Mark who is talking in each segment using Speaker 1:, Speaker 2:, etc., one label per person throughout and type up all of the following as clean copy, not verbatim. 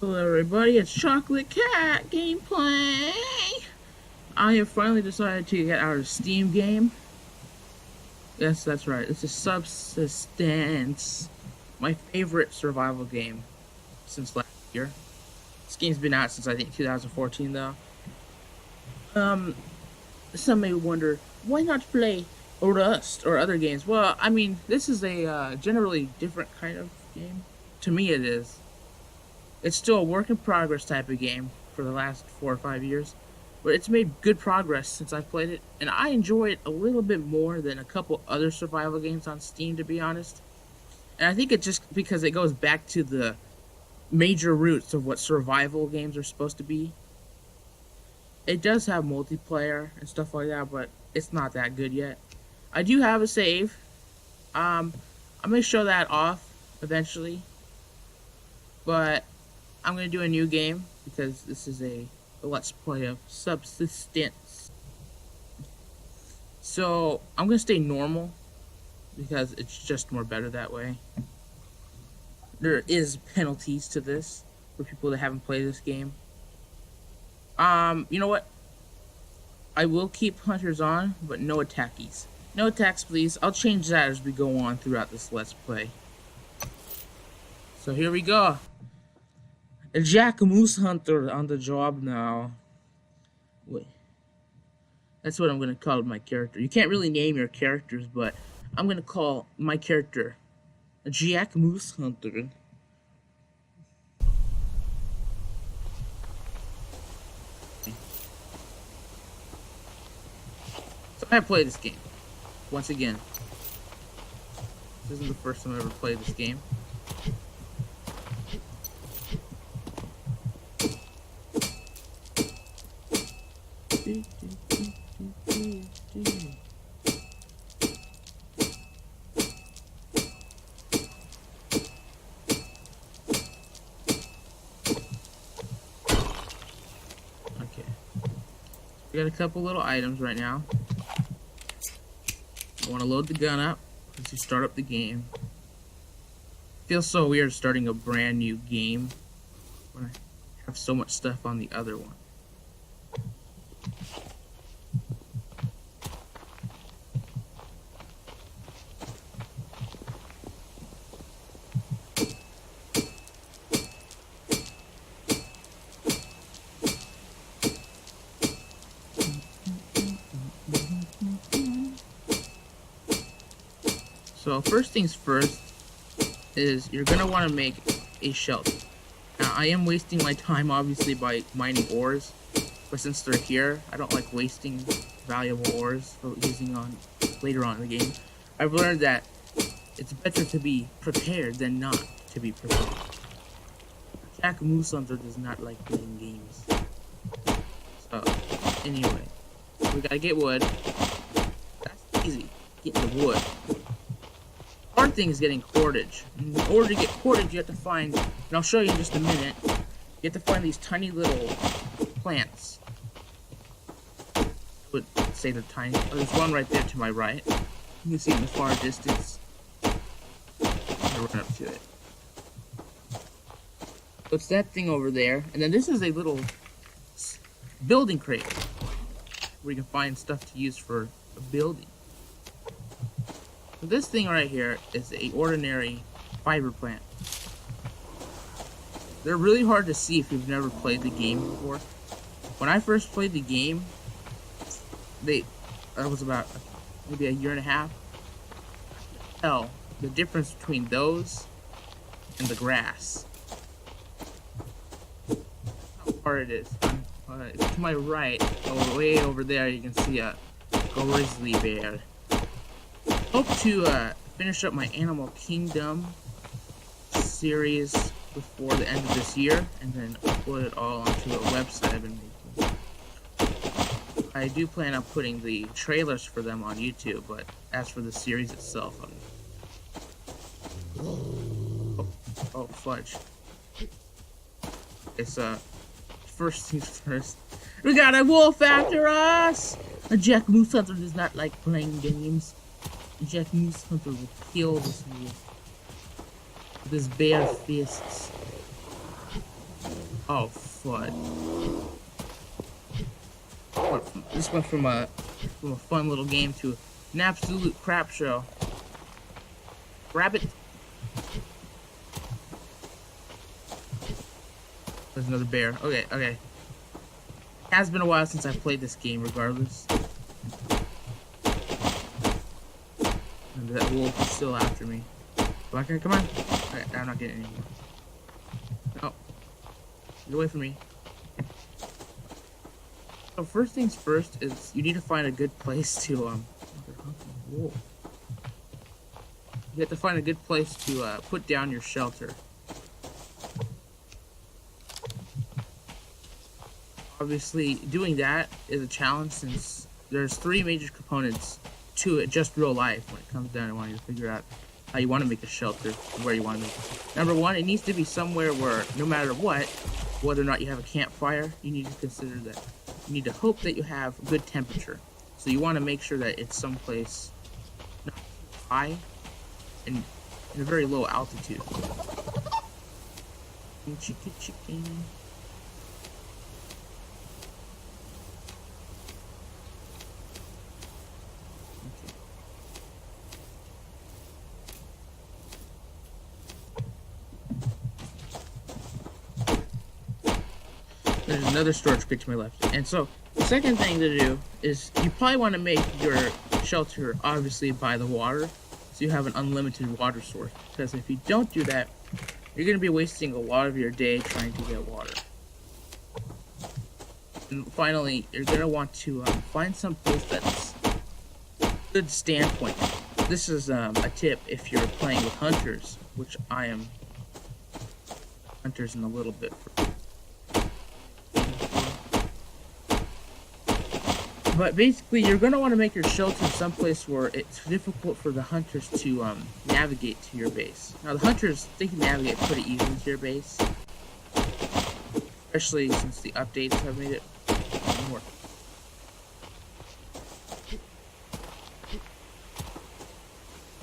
Speaker 1: Hello everybody, it's Chocolate Cat Gameplay! I have finally decided to get our Steam game. Yes, that's right, this is Subsistence. My favorite survival game since last year. This game's been out since I think 2014 though. Um, some may wonder, why not play Rust or other games? Well, I mean, this is a generally different kind of game. To me it is. It's still a work in progress type of game for the last 4 or 5 years, but it's made good progress since I played it, and I enjoy it a little bit more than a couple other survival games on Steam, to be honest. And I think it's just because it goes back to the major roots of what survival games are supposed to be. It does have multiplayer and stuff like that, but it's not that good yet. I do have a save. I'm gonna show that off eventually, but I'm gonna do a new game because this is a let's play of Subsistence. So I'm gonna stay normal because it's just more better that way. There is penalties to this for people that haven't played this game. You know what? I will keep hunters on, but no attackies. No attacks, please. I'll change that as we go on throughout this let's play. So here we go. Jack Moosehunter on the job now. Wait. That's what I'm going to call my character. You can't really name your characters, but I'm going to call my character Jack Moosehunter. So I played this game. Once again. This isn't the first time I ever played this game. Okay. We got a couple little items right now. I want to load the gun up as you start up the game. Feels so weird starting a brand new game when I have so much stuff on the other one. So first things first is you're gonna want to make a shelter. Now I am wasting my time obviously by mining ores, but since they're here, I don't like wasting valuable ores for using on later on in the game. I've learned that it's better to be prepared than not to be prepared. Jack Moosehunter does not like playing games. So anyway, we gotta get wood. That's easy. Getting the wood. Hard thing is getting cordage. In order to get cordage, you have to find, and I'll show you in just a minute, you have to find these tiny little plants. I would say they're tiny. Oh, there's one right there to my right. You can see it in the far distance. I'm gonna run up to it. So it's that thing over there, and then this is a little building crate where you can find stuff to use for a building. So this thing right here is a ordinary fiber plant. They're really hard to see if you've never played the game before. When I first played the game, that was about maybe a year and a half. Tell the difference between those and the grass. How hard it is. To my right, way over there, you can see a grizzly bear. Hope to finish up my Animal Kingdom series before the end of this year, and then upload it all onto a website I've been making. I do plan on putting the trailers for them on YouTube, but as for the series itself, oh fudge. It's first things first. We got a wolf after us! A Jack Moosehunter does not like playing games. Jack Moosehunter will kill this wolf with his bare fists. Oh, fud. This went from a fun little game to an absolute crap show. Rabbit. There's another bear. Okay, okay. It has been a while since I've played this game, regardless. And that wolf is still after me. Okay, come on. Okay, I'm not getting anymore. No. Get away from me. So first things first is you need to find a good place to whoa. You have to find a good place to put down your shelter. Obviously, doing that is a challenge since there's 3 major components to it, just real life, when it comes down to wanting to figure out how you want to make a shelter, where you want to make it. Number 1, it needs to be somewhere where, no matter what, whether or not you have a campfire, you need to consider that. You need to hope that you have good temperature. So you want to make sure that it's someplace not too high and in a very low altitude. Chicken. There's another storage crate to my left. And so, the second thing to do is you probably want to make your shelter obviously by the water, so you have an unlimited water source. Because if you don't do that, you're going to be wasting a lot of your day trying to get water. And finally, you're going to want to find some place that's a good standpoint. This is a tip if you're playing with hunters, which I am hunters in a little bit. But basically, you're going to want to make your shelter someplace where it's difficult for the hunters to navigate to your base. Now, the hunters, they can navigate pretty easily to your base. Especially since the updates have made it more.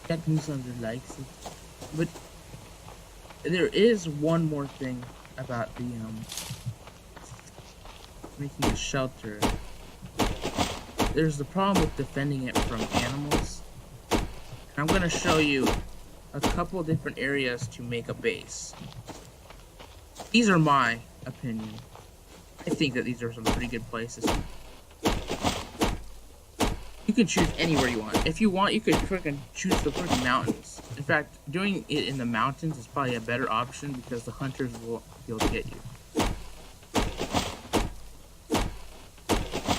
Speaker 1: That Moosehunter likes it. But there is one more thing about the making a shelter. There's the problem with defending it from animals. And I'm going to show you a couple different areas to make a base. These are my opinion. I think that these are some pretty good places. You can choose anywhere you want. If you want, you could freaking choose the freaking mountains. In fact, doing it in the mountains is probably a better option because the hunters will be able to get you.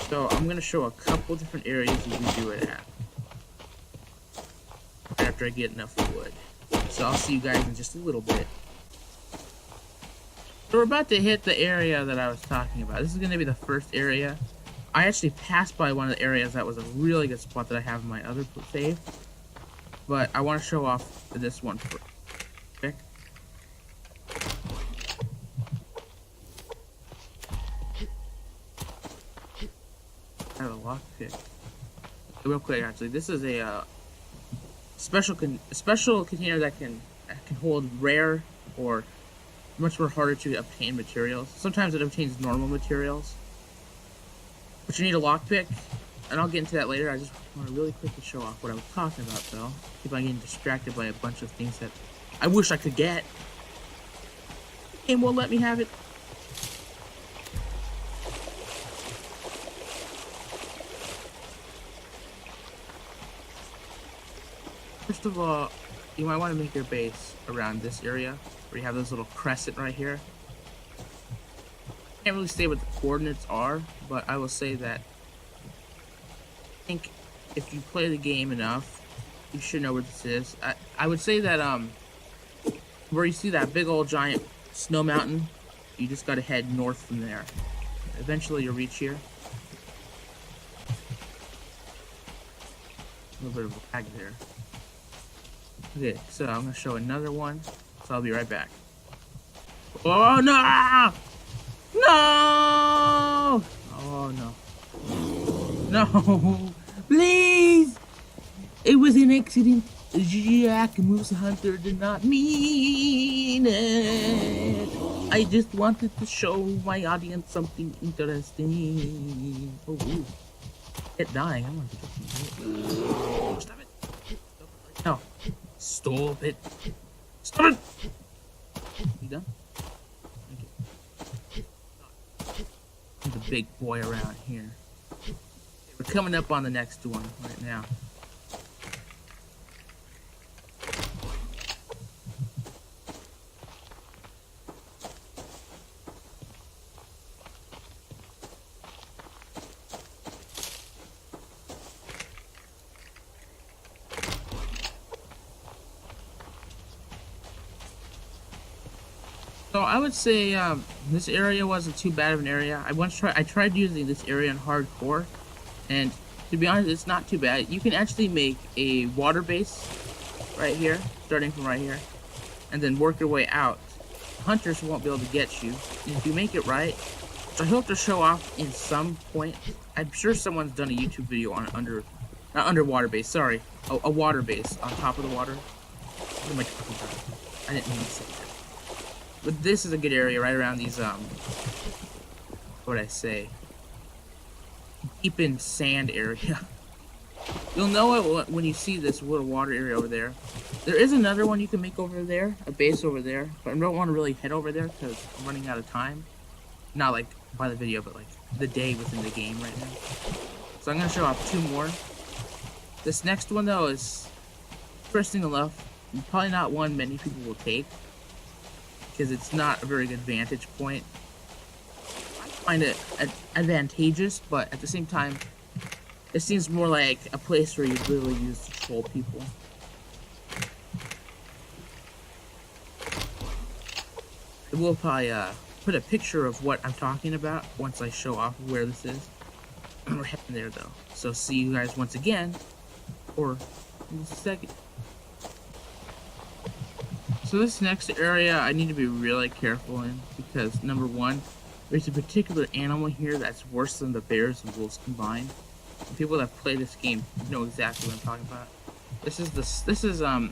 Speaker 1: So I'm going to show a couple different areas you can do it at. After I get enough wood. So I'll see you guys in just a little bit. So we're about to hit the area that I was talking about. This is going to be the first area. I actually passed by one of the areas that was a really good spot that I have in my other save. But I want to show off this one first. Okay? I have a lockpick. Real quick, actually, this is a special container that can hold rare or much more harder to obtain materials. Sometimes it obtains normal materials, but you need a lockpick, and I'll get into that later. I just want to really quickly show off what I was talking about, though. Keep on getting distracted by a bunch of things that I wish I could get. The game won't let me have it. First of all, you might want to make your base around this area where you have this little crescent right here. I can't really say what the coordinates are, but I will say that I think if you play the game enough, you should know where this is. I would say that where you see that big old giant snow mountain, you just gotta head north from there. Eventually you'll reach here. A little bit of lag there. Okay, so I'm gonna show another one, so I'll be right back. Oh no! No! Oh no. No! Please! It was an accident. Jack Moosehunter did not mean it. I just wanted to show my audience something interesting. Oh, ooh. It dying. I want to get some. Stop it. No. Stop it. Stop it. You done? Thank you. I'm the big boy around here. Okay, we're coming up on the next one right now. So I would say this area wasn't too bad of an area. I tried using this area in hardcore, and to be honest, it's not too bad. You can actually make a water base right here, starting from right here, and then work your way out. Hunters won't be able to get you if you make it right. So I hope to show off in some point. I'm sure someone's done a YouTube video on not underwater base. Sorry, a water base on top of the water. What am I talking about? I didn't mean to say that. But this is a good area right around these, what would I say? Deep in sand area. You'll know it when you see this little water area over there. There is another one you can make over there, a base over there, but I don't want to really head over there because I'm running out of time. Not like by the video, but like the day within the game right now. So I'm going to show off two more. This next one though is interesting enough, probably not one many people will take, because it's not a very good vantage point. I find it advantageous, but at the same time, it seems more like a place where you literally use to troll people. I will probably put a picture of what I'm talking about once I show off where this is. We're heading there though, so see you guys once again, or in a second. So this next area I need to be really careful in because number one, there's a particular animal here that's worse than the bears and wolves combined. And people that play this game know exactly what I'm talking about. This is I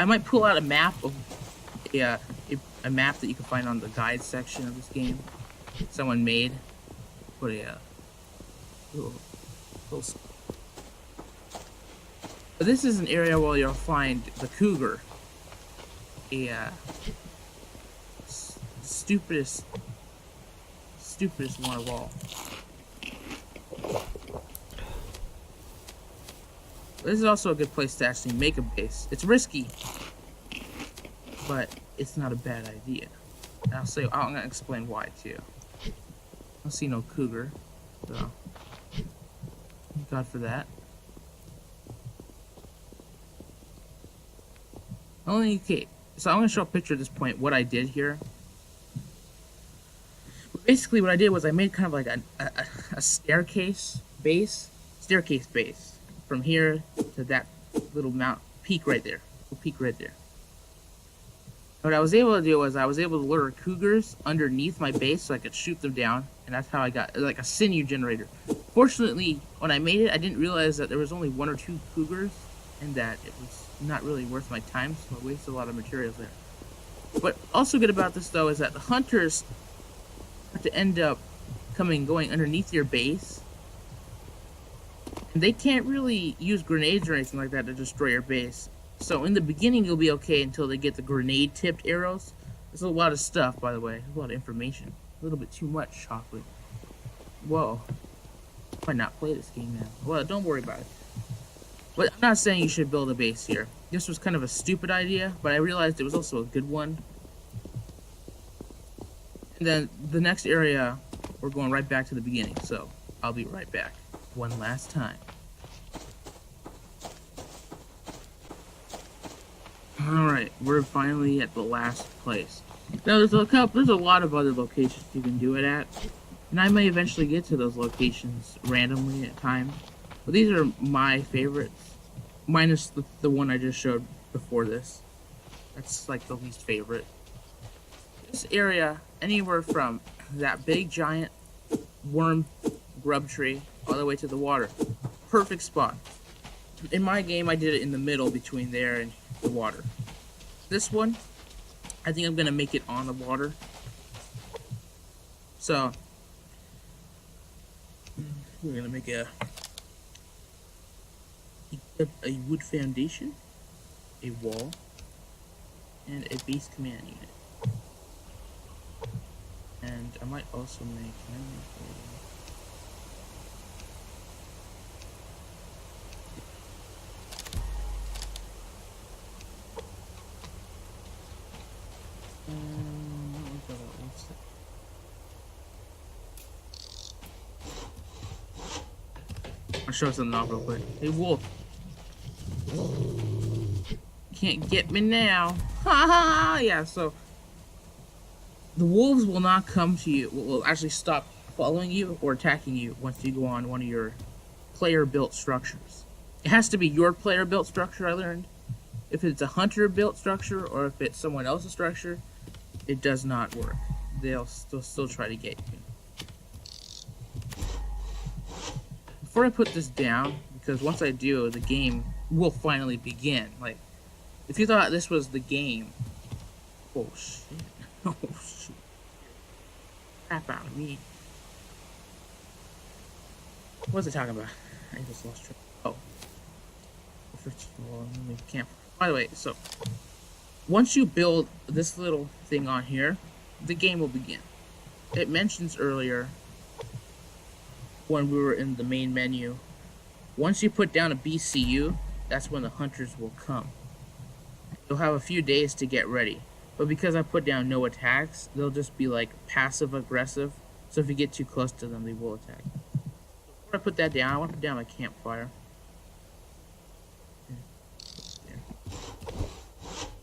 Speaker 1: might pull out a map of a map that you can find on the guide section of this game. Someone made put a little but this is an area where you'll find the cougar. Stupidest one of all. This is also a good place to actually make a base. It's risky, but it's not a bad idea. And I'm gonna explain why too. I don't see no cougar, so thank God for that. Okay. So I'm going to show a picture at this point what I did here. Basically what I did was I made kind of like a staircase base from here to that little peak right there. What I was able to do was I was able to lure cougars underneath my base so I could shoot them down, and that's how I got like a sinew generator. Fortunately, when I made it, I didn't realize that there was only 1 or 2 cougars and that it was not really worth my time, so I wasted a lot of materials there. But also good about this though is that the hunters have to end up going underneath your base, and they can't really use grenades or anything like that to destroy your base. So in the beginning you'll be okay until they get the grenade tipped arrows. There's a lot of stuff, by the way, a lot of information, a little bit too much chocolate. Whoa, I might not play this game now. Well, don't worry about it. But I'm not saying you should build a base here. This was kind of a stupid idea, but I realized it was also a good one. And then the next area, we're going right back to the beginning, so I'll be right back one last time. Alright, we're finally at the last place. Now there's a lot of other locations you can do it at, and I may eventually get to those locations randomly at times. But these are my favorites, minus the one I just showed before this. That's like the least favorite. This area, anywhere from that big giant worm grub tree all the way to the water. Perfect spot. In my game, I did it in the middle between there and the water. This one, I think I'm going to make it on the water. So we're gonna make a wood foundation, a wall, and a base command unit. And I might also make. I'll show something off real quick. Hey, wolf. Can't get me now. Ha ha! Yeah, so the wolves will not come to you, will actually stop following you or attacking you once you go on one of your player-built structures. It has to be your player-built structure, I learned. If it's a hunter-built structure or if it's someone else's structure, it does not work. They'll still try to get you. Before I put this down, because once I do, the game will finally begin. Like, if you thought this was the game, oh shit, oh shit, crap out of me. What was I talking about? I just lost track. Oh, first of all, we can't. By the way, so once you build this little thing on here, the game will begin. It mentions earlier when we were in the main menu, once you put down a BCU, that's when the hunters will come. You'll have a few days to get ready, but because I put down no attacks, they'll just be like passive aggressive, so if you get too close to them, they will attack. Before I put that down, I want to put down my campfire. I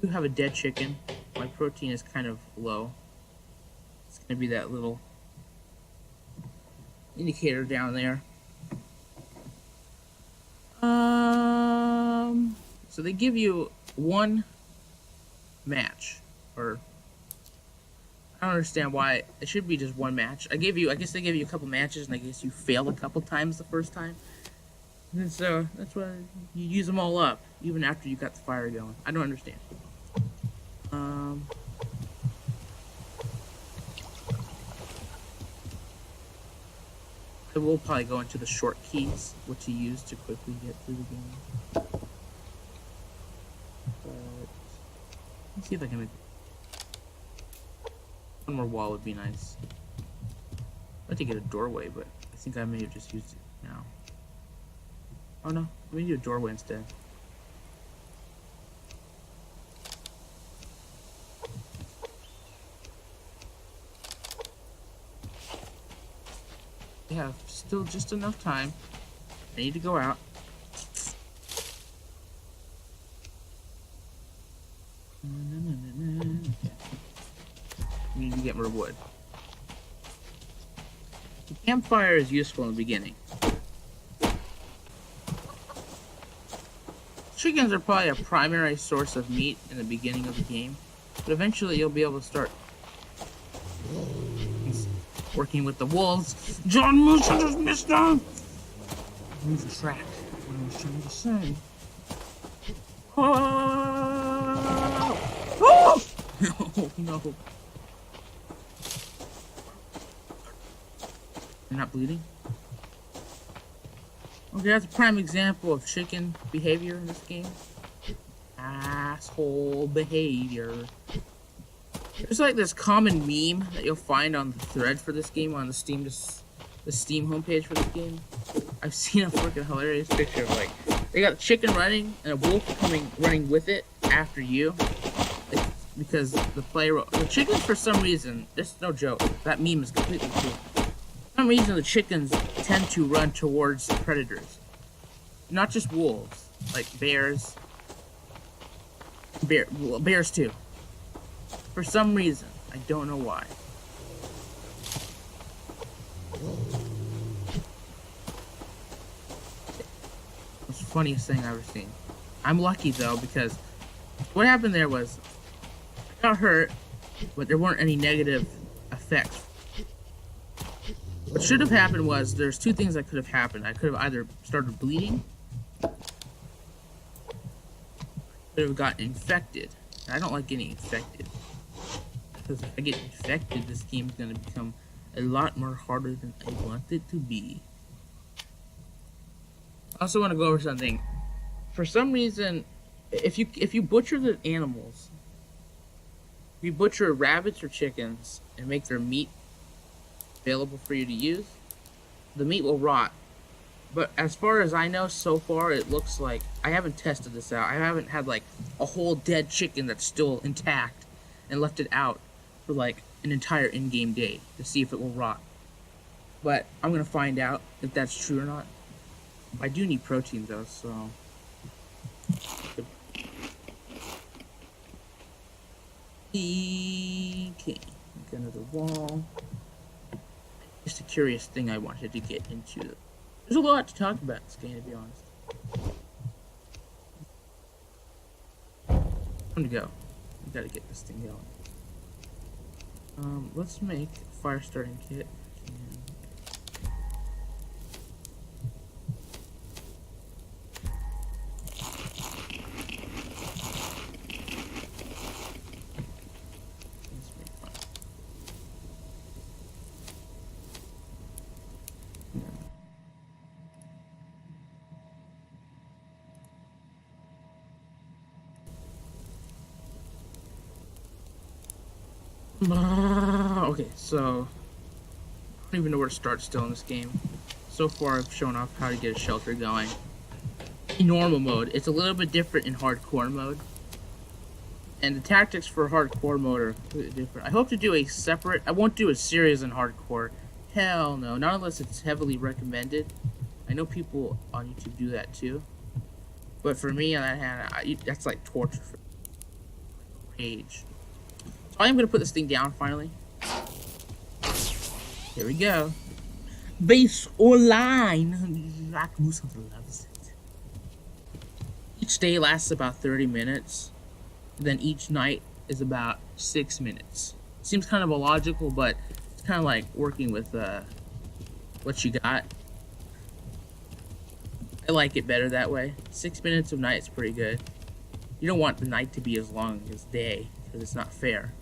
Speaker 1: do have a dead chicken. My protein is kind of low. It's going to be that little indicator down there. So they give you one match, or I don't understand why it should be just one match. I guess they give you a couple matches, and I guess you fail a couple times the first time. And so that's why you use them all up, even after you got the fire going. I don't understand. I will probably go into the short keys, which you use to quickly get through the game. But let's see if I can make one more wall would be nice. I'd like to get a doorway, but I think I may have just used it now. Oh no, let me do a doorway instead. We have still just enough time. I need to go out. We need to get more wood. The campfire is useful in the beginning. Chickens are probably a primary source of meat in the beginning of the game, but eventually you'll be able to start working with the wolves. John Moosehunter's missed them! Move the track. What I was trying to say. Oh! Oh! Oh no. You're not bleeding? Okay, that's a prime example of chicken behavior in this game. Asshole behavior. There's like this common meme that you'll find on the thread for this game on the Steam homepage for this game. I've seen a freaking hilarious picture of like they got a chicken running and a wolf running with it after you. Because the chickens for some reason, this is no joke, that meme is completely true. For some reason the chickens tend to run towards predators. Not just wolves, like bears. Bears too. For some reason. I don't know why. It's the funniest thing I've ever seen. I'm lucky though, because what happened there was I got hurt, but there weren't any negative effects. What should have happened was there's two things that could have happened. I could have either started bleeding, could have gotten infected. I don't like getting infected. Because if I get infected, this game's going to become a lot more harder than I want it to be. I also want to go over something. For some reason, if you butcher the animals, if you butcher rabbits or chickens and make their meat available for you to use, the meat will rot. But as far as I know, so far it looks like I haven't tested this out. I haven't had like a whole dead chicken that's still intact and left it out for like an entire in-game day to see if it will rot. But I'm gonna find out if that's true or not. I do need protein though, so. Okay, get another wall. Just a curious thing I wanted to get into. There's a lot to talk about in this game, to be honest. Time to go. We gotta get this thing going. Let's make a fire starting kit. Okay, so I don't even know where to start still in this game. So far I've shown off how to get a shelter going. In normal mode, it's a little bit different in hardcore mode. And the tactics for hardcore mode are completely different. I hope to do a separate, I won't do a series in hardcore. Hell no, not unless it's heavily recommended. I know people on YouTube do that too. But for me, on that hand, that's like torture for rage. So I am going to put this thing down finally. Here we go. Base or line. Like Moosehunter loves it. Each day lasts about 30 minutes. And then each night is about 6 minutes. Seems kind of illogical, but it's kind of like working with what you got. I like it better that way. 6 minutes of night is pretty good. You don't want the night to be as long as day, because it's not fair.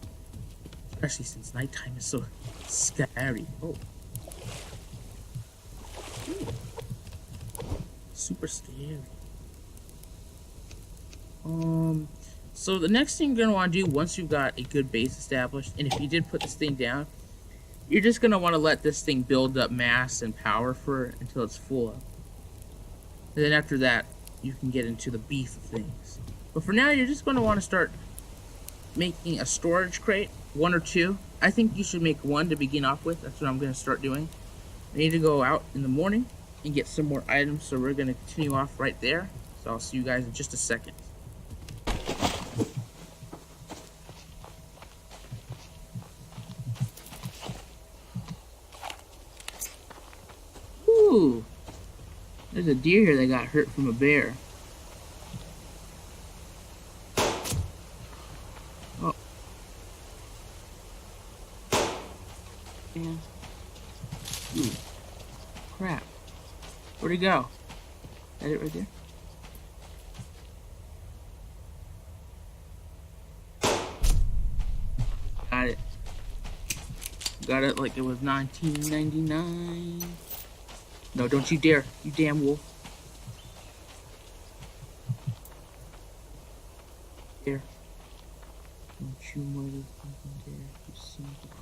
Speaker 1: Especially since nighttime is so scary. Oh. Super scary. So the next thing you're gonna want to do once you've got a good base established, and if you did put this thing down, you're just gonna want to let this thing build up mass and power until it's full up. And then after that, you can get into the beef of things. But for now, you're just gonna want to start making a storage crate, 1 or 2. I think you should make 1 to begin off with. That's what I'm gonna start doing. I need to go out in the morning and get some more items, so we're gonna continue off right there. So I'll see you guys in just a second. Ooh, there's a deer here that got hurt from a bear. Oh. Yeah. Ooh. Crap. Where'd he go? Is that it right there? Got it. Got it like it was 1999. No, don't you dare, you damn wolf. Dare. Don't you motherfucking dare, you son of a...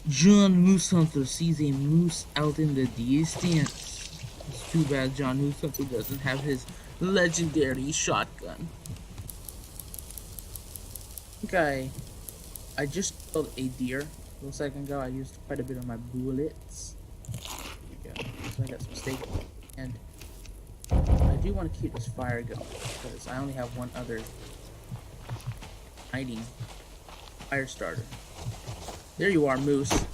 Speaker 1: John Moosehunter sees a moose out in the distance. It's too bad John Moosehunter doesn't have his legendary shotgun. I think I just killed a deer a little second ago. I used quite a bit of my bullets. There we go. So I got some steak. And I do want to keep this fire going because I only have one other hiding fire starter. There you are, Moose.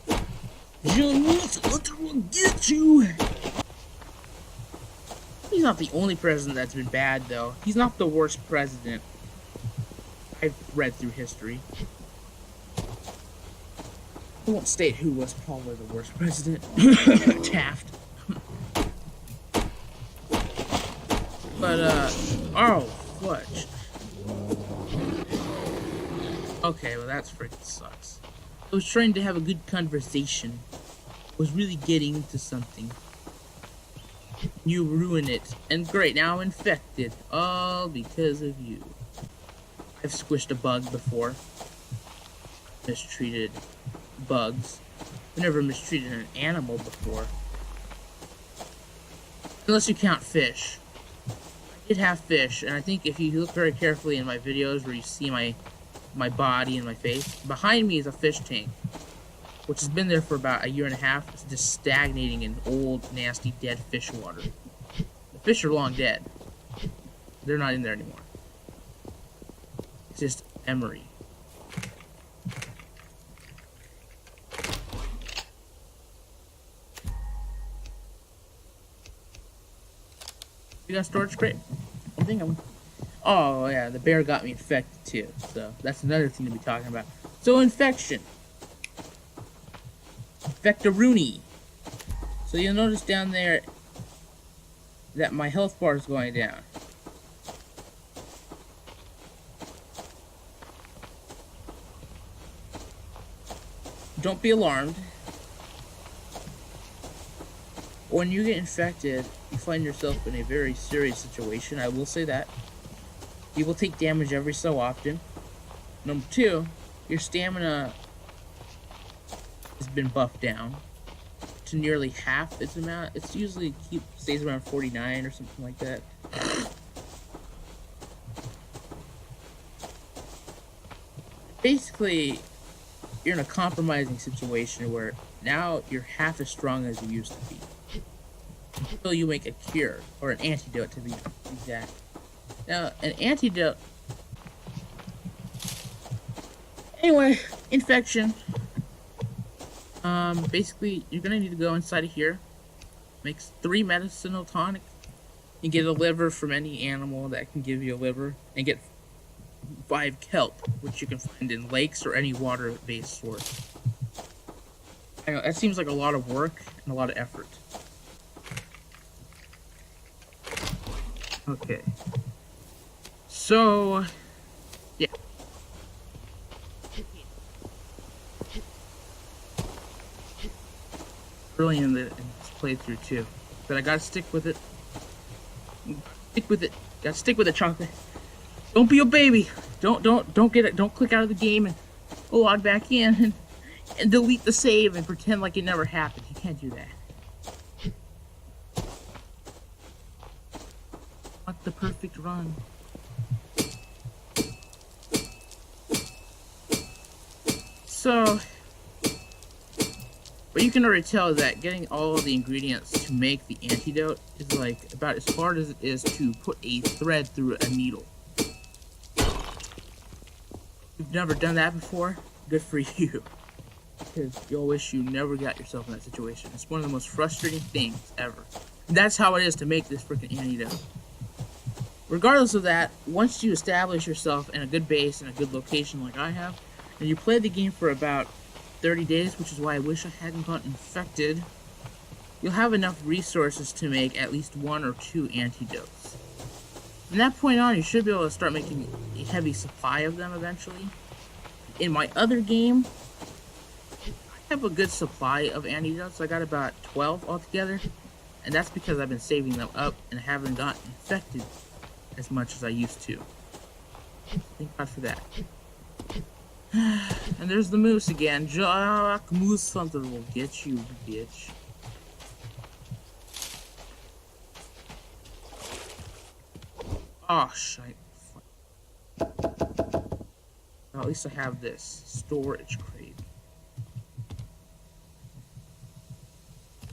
Speaker 1: John Moosehunter will get you! He's not the only president that's been bad, though. He's not the worst president I've read through history. I won't state who was probably the worst president. Taft. But, oh, fudge. Okay, well, that's freaking sucks. I was trying to have a good conversation. I was really getting into something. You ruin it. And great, now I'm infected. All because of you. I've squished a bug before. Mistreated bugs. I've never mistreated an animal before. Unless you count fish. I did have fish, and I think if you look very carefully in my videos where you see my body and my face, behind me is a fish tank, which has been there for about a year and a half. It's just stagnating in old, nasty, dead fish water. The fish are long dead. They're not in there anymore. It's just memory. You got a storage crate? I think I'm... Oh, yeah, the bear got me infected, too. So, that's another thing to be talking about. So, infection. Infectaroony. So, you'll notice down there that my health bar is going down. Don't be alarmed. When you get infected, you find yourself in a very serious situation. I will say that. You will take damage every so often. Number two, your stamina has been buffed down to nearly half its amount. It's usually stays around 49 or something like that. Basically, you're in a compromising situation where now you're half as strong as you used to be. Until you make a cure, or an antidote to be exact. Now, an antidote... Anyway, infection. Basically, you're gonna need to go inside of here. Makes 3 medicinal tonic. You get a liver from any animal that can give you a liver. And get 5 kelp, which you can find in lakes or any water-based source. I know, that seems like a lot of work and a lot of effort. Okay. So, yeah. Early in this playthrough too, but I gotta stick with it. Stick with it. Gotta stick with it, chocolate. Don't be a baby. Don't get it. Don't click out of the game and log back in and delete the save and pretend like it never happened. You can't do that. Want the perfect run. So, but you can already tell that getting all of the ingredients to make the antidote is like about as hard as it is to put a thread through a needle. If you've never done that before, good for you. Because you'll wish you never got yourself in that situation. It's one of the most frustrating things ever. And that's how it is to make this freaking antidote. Regardless of that, once you establish yourself in a good base and a good location like I have, and you play the game for about 30 days, which is why I wish I hadn't gotten infected, you'll have enough resources to make at least 1 or 2 antidotes. From that point on, you should be able to start making a heavy supply of them eventually. In my other game, I have a good supply of antidotes. I got about 12 altogether, and that's because I've been saving them up and haven't gotten infected as much as I used to. Thank God for that. And there's the moose again. Jock Moosehunter will get you, bitch. Oh, shite. Well, at least I have this storage crate.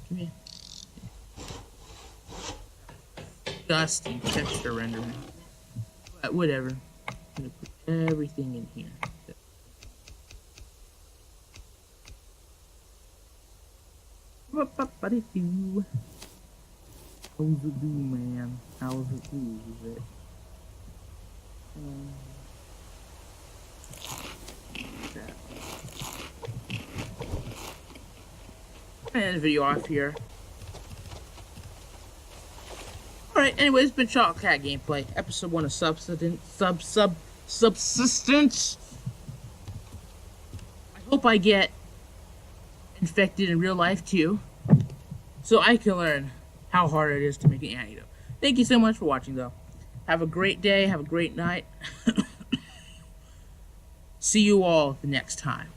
Speaker 1: Come here. Disgusting texture rendering. But whatever. I'm gonna put everything in here. What-ba-ba-dee-doo. How's it do, man? How's it do? Is it? I'm gonna end the video off here. Alright. Alright, anyways, it's been Chocolate Cat Gameplay, episode 1 of Subsistence. I hope I get infected in real life too, so I can learn how hard it is to make an antidote. Thank you so much for watching, though. Have a great day, have a great night. See you all the next time.